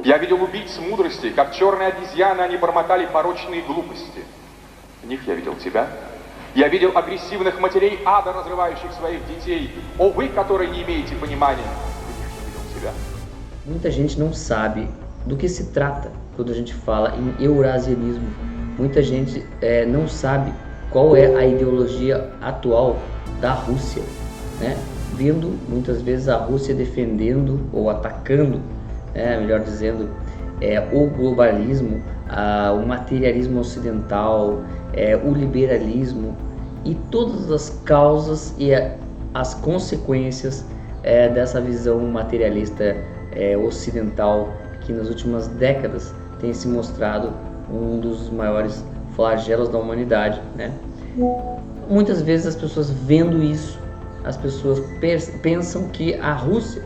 Я видел убийц мудрости, как черные обезьяны, они бормотали порочные глупости. В них я видел тебя. Я видел агрессивных матерей ада, разрывающих своих детей. О, вы, которые не имеете понимания, в них я видел тебя. Muita gente não sabe do que se trata quando a gente fala em eurasianismo. Muita gente não sabe qual é a ideologia atual da Rússia, né? Vendo muitas vezes a Rússia defendendo ou atacando, melhor dizendo, o globalismo, o materialismo ocidental, o liberalismo e todas as causas e as consequências dessa visão materialista ocidental que nas últimas décadas tem se mostrado um dos maiores flagelos da humanidade, né? Muitas vezes as pessoas vendo isso, as pessoas pensam que a Rússia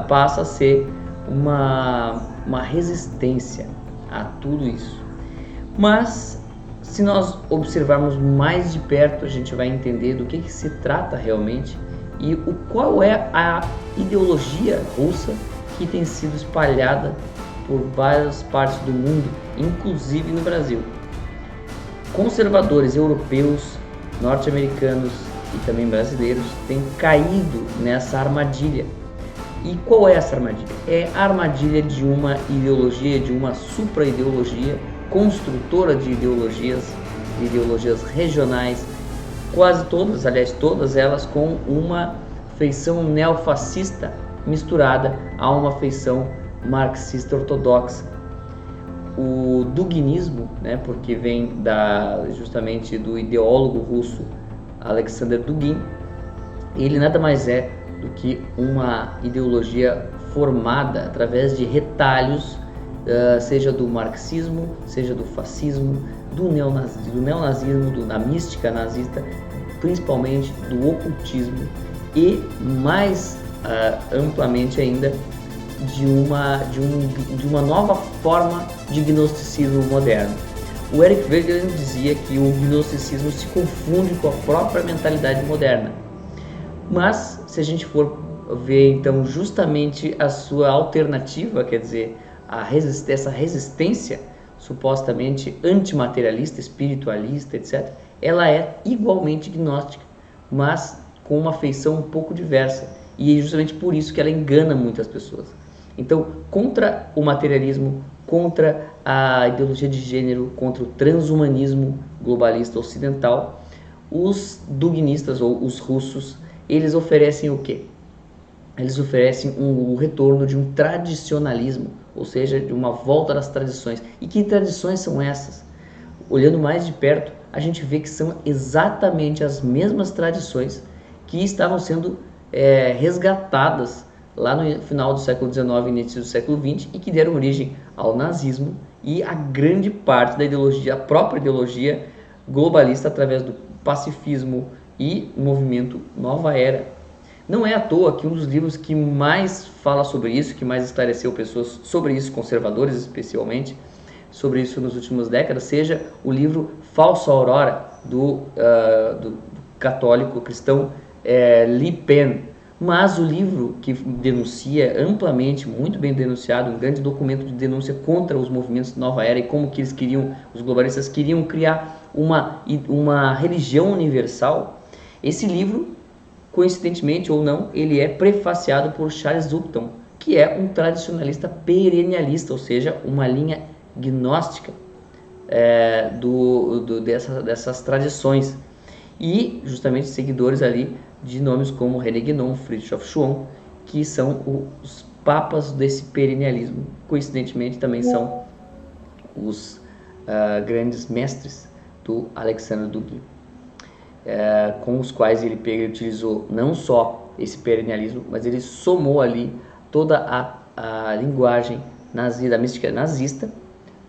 passa a ser uma resistência a tudo isso. Mas se nós observarmos mais de perto, a gente vai entender do que se trata realmente e qual é a ideologia russa que tem sido espalhada por várias partes do mundo, inclusive no Brasil. Conservadores europeus, norte-americanos e também brasileiros têm caído nessa armadilha. E qual é essa armadilha? É a armadilha de uma ideologia, de uma supra-ideologia, construtora de ideologias regionais, quase todas, aliás, todas elas com uma feição neofascista misturada a uma feição marxista ortodoxa. O duginismo, né, porque vem justamente do ideólogo russo Alexander Dugin, ele nada mais é do que uma ideologia formada através de retalhos, seja do marxismo, seja do fascismo, do neonazismo, da mística nazista, principalmente do ocultismo e mais amplamente ainda de uma nova forma de gnosticismo moderno. O Eric Wegener dizia que o gnosticismo se confunde com a própria mentalidade moderna. Mas se a gente for ver então justamente a sua alternativa, quer dizer, essa resistência supostamente antimaterialista, espiritualista, etc., ela é igualmente gnóstica, mas com uma feição um pouco diversa. E é justamente por isso que ela engana muitas pessoas. Então, contra o materialismo, contra a ideologia de gênero, contra o transhumanismo globalista ocidental, os dugnistas ou os russos, eles oferecem o quê? Eles oferecem o retorno de um tradicionalismo, ou seja, de uma volta das tradições. E que tradições são essas? Olhando mais de perto, a gente vê que são exatamente as mesmas tradições que estavam sendo resgatadas lá no final do século XIX e início do século XX e que deram origem ao nazismo e a grande parte da ideologia, a própria ideologia globalista através do pacifismo e movimento Nova Era. Não é à toa que um dos livros que mais fala sobre isso, que mais esclareceu pessoas sobre isso, conservadores especialmente, sobre isso nas últimas décadas, seja o livro Falsa Aurora, do católico cristão Li Pen. Mas o livro que denuncia amplamente, muito bem denunciado, um grande documento de denúncia contra os movimentos de Nova Era e como que os globalistas queriam criar uma religião universal. Esse livro, coincidentemente ou não, ele é prefaciado por Charles Upton, que é um tradicionalista perennialista, ou seja, uma linha gnóstica dessas tradições. E justamente seguidores ali de nomes como René Guénon, Fridtjof Schuon, que são os papas desse perennialismo. Coincidentemente também são os grandes mestres do Alexandre Dugin, com os quais ele utilizou não só esse perennialismo, mas ele somou ali toda a linguagem da mística nazista,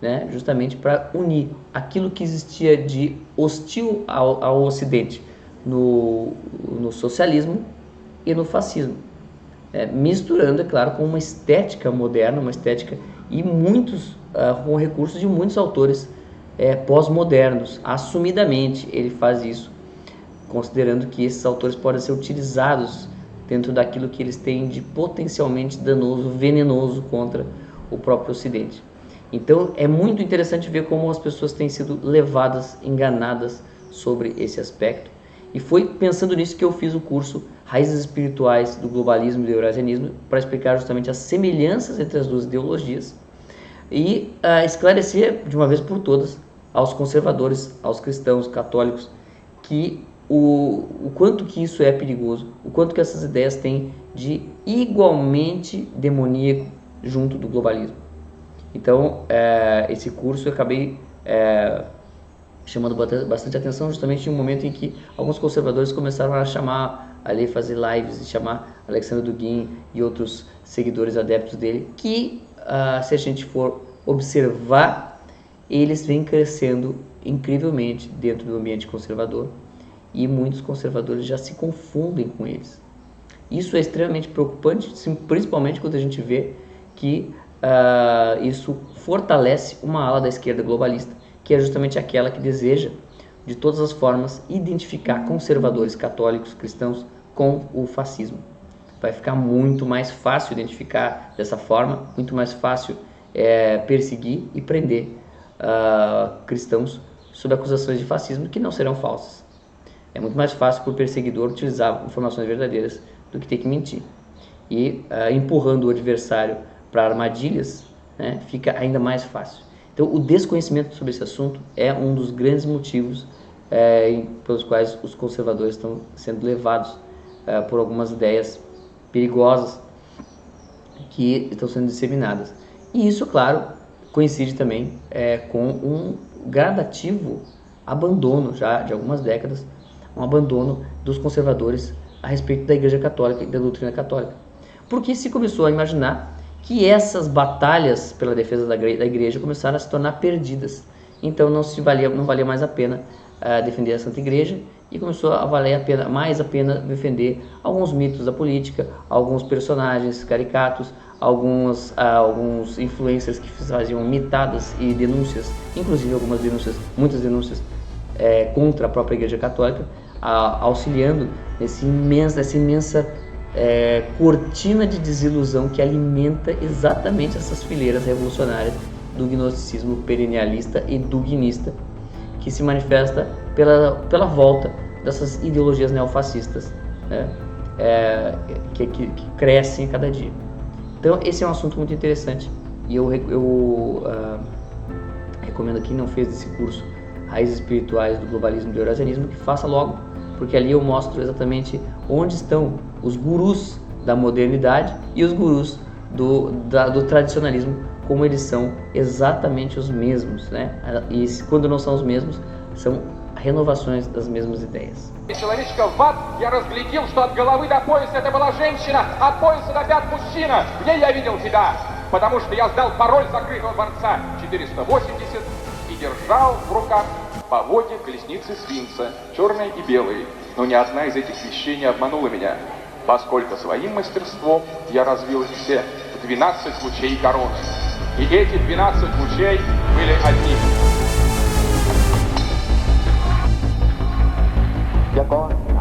né, justamente para unir aquilo que existia de hostil ao Ocidente no socialismo e no fascismo, misturando, é claro, com uma estética moderna, uma estética e com recursos de muitos autores pós-modernos. Assumidamente ele faz isso, considerando que esses autores podem ser utilizados dentro daquilo que eles têm de potencialmente danoso, venenoso contra o próprio Ocidente. Então é muito interessante ver como as pessoas têm sido levadas, enganadas sobre esse aspecto. E foi pensando nisso que eu fiz o curso Raízes Espirituais do Globalismo e do Eurasianismo, para explicar justamente as semelhanças entre as duas ideologias e esclarecer de uma vez por todas aos conservadores, aos cristãos, católicos, que o quanto que isso é perigoso, o quanto que essas ideias têm de igualmente demoníaco junto do globalismo. Então, esse curso eu acabei chamando bastante atenção justamente em um momento em que alguns conservadores começaram a chamar, ali fazer lives e chamar Alexandre Dugin e outros seguidores adeptos dele, que se a gente for observar, eles vêm crescendo incrivelmente dentro do ambiente conservador e muitos conservadores já se confundem com eles. Isso é extremamente preocupante, principalmente quando a gente vê que isso fortalece uma ala da esquerda globalista, que é justamente aquela que deseja, de todas as formas, identificar conservadores católicos, cristãos, com o fascismo. Vai ficar muito mais fácil identificar dessa forma, muito mais fácil perseguir e prender cristãos sob acusações de fascismo que não serão falsas. É muito mais fácil para o perseguidor utilizar informações verdadeiras do que ter que mentir. E empurrando o adversário para armadilhas, né, fica ainda mais fácil. Então, o desconhecimento sobre esse assunto é um dos grandes motivos pelos quais os conservadores estão sendo levados por algumas ideias perigosas que estão sendo disseminadas. E isso, claro, coincide também com um gradativo abandono, já de algumas décadas, um abandono dos conservadores a respeito da Igreja Católica e da doutrina católica. Porque se começou a imaginar que essas batalhas pela defesa da igreja começaram a se tornar perdidas. Então não valia mais a pena defender a Santa Igreja e começou a valer mais a pena defender alguns mitos da política, alguns personagens caricatos, alguns influencers que faziam mitadas e denúncias, inclusive muitas denúncias contra a própria Igreja Católica, auxiliando nessa imensa cortina de desilusão que alimenta exatamente essas fileiras revolucionárias do gnosticismo perennialista e duginista, que se manifesta pela volta dessas ideologias neofascistas, né, que crescem a cada dia. Então esse é um assunto muito interessante e eu recomendo a quem não fez esse curso Raízes Espirituais do Globalismo e do Eurasianismo que faça logo, porque ali eu mostro exatamente onde estão os gurus da modernidade e os gurus do tradicionalismo, como eles são exatamente os mesmos, né? E quando não são os mesmos, são renovações das mesmas ideias. Человечка в ад, я разглядел, что от головы до пояса это была женщина, от пояса до пят мужчина. В ней я видел тебя, потому что я сдал пароль закрытого дворца 480 и держал в руках поводья колесницы Сфинкса, черные и белые. Но ни одна из этих вещей не обманула меня, поскольку своим мастерством я развил их все в 12 лучей короны. И эти 12 лучей были одни. Dạ con.